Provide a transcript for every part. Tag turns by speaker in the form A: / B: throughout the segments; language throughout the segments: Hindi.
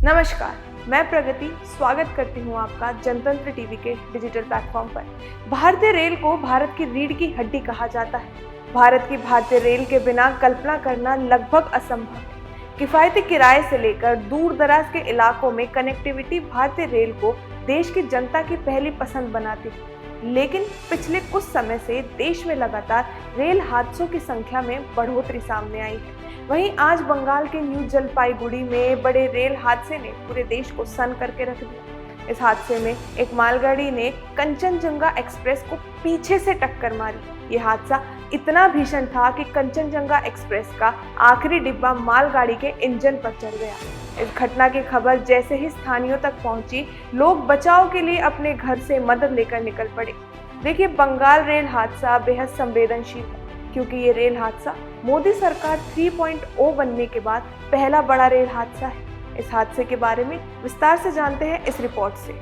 A: नमस्कार, मैं प्रगति स्वागत करती हूँ आपका जनतंत्र टीवी के डिजिटल प्लेटफॉर्म पर। भारतीय रेल को भारत की रीढ़ की हड्डी कहा जाता है। भारत की भारतीय रेल के बिना कल्पना करना लगभग असंभव है। किफायती किराए से लेकर दूर दराज के इलाकों में कनेक्टिविटी भारतीय रेल को देश की जनता की पहली पसंद बनाती है। लेकिन पिछले कुछ समय से देश में लगातार रेल हादसों की संख्या में बढ़ोतरी सामने आई है। वहीं आज बंगाल के न्यू जलपाईगुड़ी में बड़े रेल हादसे ने पूरे देश को सन्न करके रख दिया। इस हादसे में एक मालगाड़ी ने कंचनजंगा एक्सप्रेस को पीछे से टक्कर मारी। ये हादसा इतना भीषण था कि कंचनजंगा एक्सप्रेस का आखिरी डिब्बा मालगाड़ी के इंजन पर चढ़ गया। इस घटना की खबर जैसे ही स्थानीयों तक पहुंची, लोग बचाव के लिए अपने घर से मदद लेकर निकल पड़े। देखिए, बंगाल रेल हादसा बेहद संवेदनशील है, क्योंकि ये रेल हादसा मोदी सरकार 3.0 बनने के बाद पहला बड़ा रेल हादसा है। इस हादसे के बारे में विस्तार से जानते हैं इस रिपोर्ट से।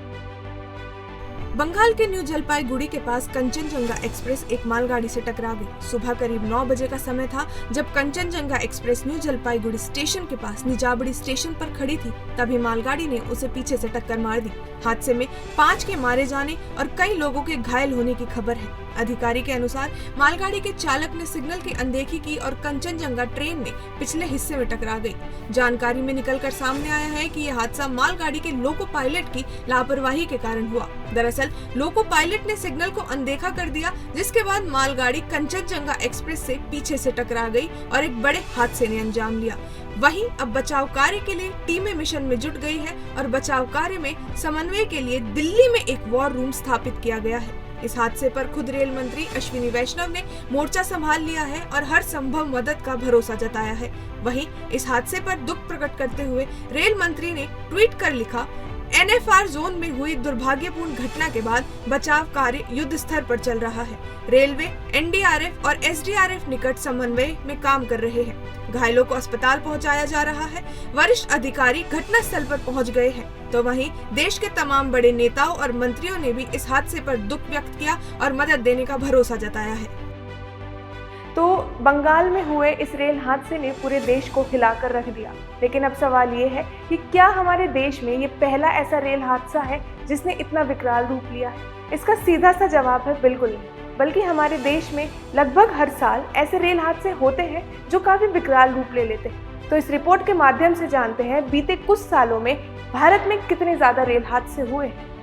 B: बंगाल के न्यू जलपाईगुड़ी के पास कंचनजंगा एक्सप्रेस एक मालगाड़ी से टकरा गई। सुबह करीब 9 बजे का समय था जब Kanchenjunga express new Jalpaiguri station के पास निजाबड़ी स्टेशन पर खड़ी थी। तभी मालगाड़ी ने उसे पीछे से टक्कर मार दी। हादसे में 5 के मारे जाने और कई लोगों के घायल होने की खबर है। अधिकारी के अनुसार मालगाड़ी के चालक ने सिग्नल की अनदेखी की और कंचनजंगा ट्रेन ने पिछले हिस्से में टकरा गई। जानकारी में निकलकर सामने आया है कि यह हादसा मालगाड़ी के लोको पायलट की लापरवाही के कारण हुआ। दरअसल लोको पायलट ने सिग्नल को अनदेखा कर दिया, जिसके बाद मालगाड़ी कंचनजंगा एक्सप्रेस से पीछे से टकरा गई और एक बड़े हादसे ने अंजाम लिया। वहीं अब बचाव कार्य के लिए टीमें मिशन में जुट गई है और बचाव कार्य में समन्वय के लिए दिल्ली में एक वॉर रूम स्थापित किया गया है। इस हादसे पर खुद रेल मंत्री अश्विनी वैष्णव ने मोर्चा संभाल लिया है और हर संभव मदद का भरोसा जताया है। वहीं इस हादसे पर दुख प्रकट करते हुए रेल मंत्री ने ट्वीट कर लिखा, NFR जोन में हुई दुर्भाग्यपूर्ण घटना के बाद बचाव कार्य युद्ध स्तर पर चल रहा है। रेलवे, NDRF और SDRF निकट समन्वय में काम कर रहे हैं। घायलों को अस्पताल पहुंचाया जा रहा है। वरिष्ठ अधिकारी घटना स्थल पर पहुंच गए हैं। तो वहीं देश के तमाम बड़े नेताओं और मंत्रियों ने भी इस हादसे पर दुख व्यक्त किया और मदद देने का भरोसा जताया है।
A: तो बंगाल में हुए इस रेल हादसे ने पूरे देश को हिलाकर रख दिया। लेकिन अब सवाल ये है कि क्या हमारे देश में ये पहला ऐसा रेल हादसा है जिसने इतना विकराल रूप लिया है? इसका सीधा सा जवाब है बिल्कुल नहीं, बल्कि हमारे देश में लगभग हर साल ऐसे रेल हादसे होते हैं जो काफी विकराल रूप ले लेते हैं। तो इस रिपोर्ट के माध्यम से जानते हैं बीते कुछ सालों में भारत में कितने ज्यादा रेल हादसे हुए हैं।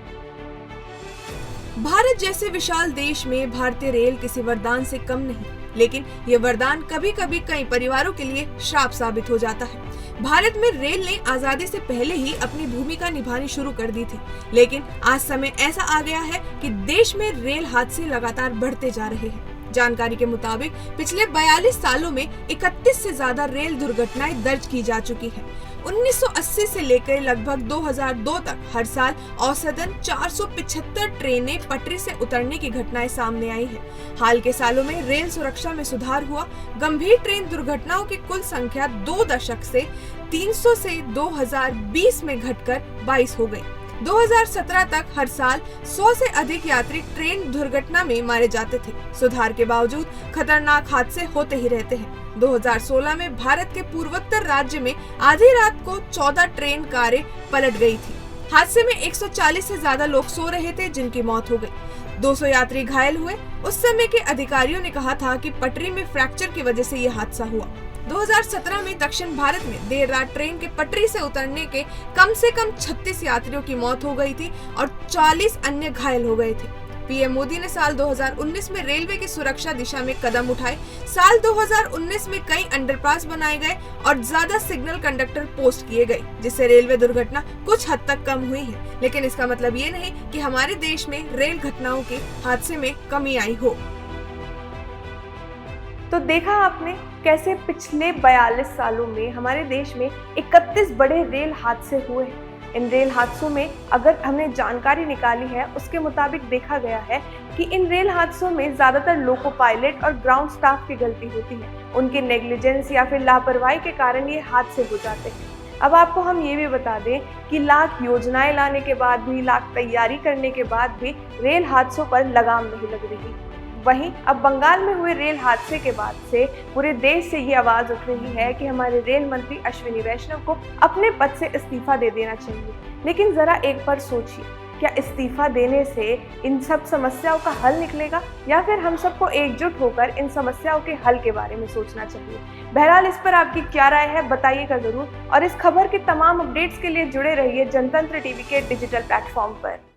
B: भारत जैसे विशाल देश में भारतीय रेल किसी वरदान से कम नहीं, लेकिन ये वरदान कभी कभी कई परिवारों के लिए श्राप साबित हो जाता है। भारत में रेल ने आजादी से पहले ही अपनी भूमिका निभानी शुरू कर दी थी, लेकिन आज समय ऐसा आ गया है कि देश में रेल हादसे लगातार बढ़ते जा रहे हैं। जानकारी के मुताबिक पिछले 42 सालों में 31 से ज्यादा रेल दुर्घटनाएं दर्ज की जा चुकी है। 1980 से लेकर लगभग 2002 तक हर साल औसतन 475 ट्रेनें पटरी से उतरने की घटनाएं सामने आई है। हाल के सालों में रेल सुरक्षा में सुधार हुआ। गंभीर ट्रेन दुर्घटनाओं की कुल संख्या 2 दशक से 300 से 2020 में घटकर 22 हो गई। 2017 तक हर साल 100 से अधिक यात्री ट्रेन दुर्घटना में मारे जाते थे। सुधार के बावजूद खतरनाक हादसे होते ही रहते हैं। 2016 में भारत के पूर्वोत्तर राज्य में आधी रात को 14 ट्रेन कारें पलट गई थी। हादसे में 140 से ज्यादा लोग सो रहे थे, जिनकी मौत हो गई। 200 यात्री घायल हुए। उस समय के अधिकारियों ने कहा था कि पटरी में फ्रैक्चर की वजह से यह हादसा हुआ। 2017 में दक्षिण भारत में देर रात ट्रेन के पटरी से उतरने के कम से कम 36 यात्रियों की मौत हो गई थी और 40 अन्य घायल हो गए थे। पीएम मोदी ने साल 2019 में रेलवे की सुरक्षा दिशा में कदम उठाए। साल 2019 में कई अंडरपास बनाए गए और ज्यादा सिग्नल कंडक्टर पोस्ट किए गए, जिससे रेलवे दुर्घटना कुछ हद तक कम हुई है। लेकिन इसका मतलब ये नहीं कि हमारे देश में रेल घटनाओं के हादसे में कमी आई हो।
A: तो देखा आपने कैसे पिछले 42 सालों में हमारे देश में 31 बड़े रेल हादसे हुए हैं। इन रेल हादसों में अगर हमने जानकारी निकाली है, उसके मुताबिक देखा गया है कि इन रेल हादसों में ज्यादातर लोको पायलट और ग्राउंड स्टाफ की गलती होती है। उनकी नेग्लिजेंस या फिर लापरवाही के कारण ये हादसे हो जाते हैं। अब आपको हम ये भी बता दें कि लाख योजनाएं लाने के बाद भी, लाख तैयारी करने के बाद भी रेल हादसों पर लगाम नहीं लग रही। वहीं अब बंगाल में हुए रेल हादसे के बाद से पूरे देश से ये आवाज उठ रही है कि हमारे रेल मंत्री अश्विनी वैष्णव को अपने पद से इस्तीफा दे देना चाहिए। लेकिन जरा एक बार सोचिए, क्या इस्तीफा देने से इन सब समस्याओं का हल निकलेगा या फिर हम सबको एकजुट होकर इन समस्याओं के हल के बारे में सोचना चाहिए? बहरहाल इस पर आपकी क्या राय है बताइएगा जरूर, और इस खबर के तमाम अपडेट्स के लिए जुड़े रहिए जनतंत्र टीवी के डिजिटल प्लेटफॉर्म पर।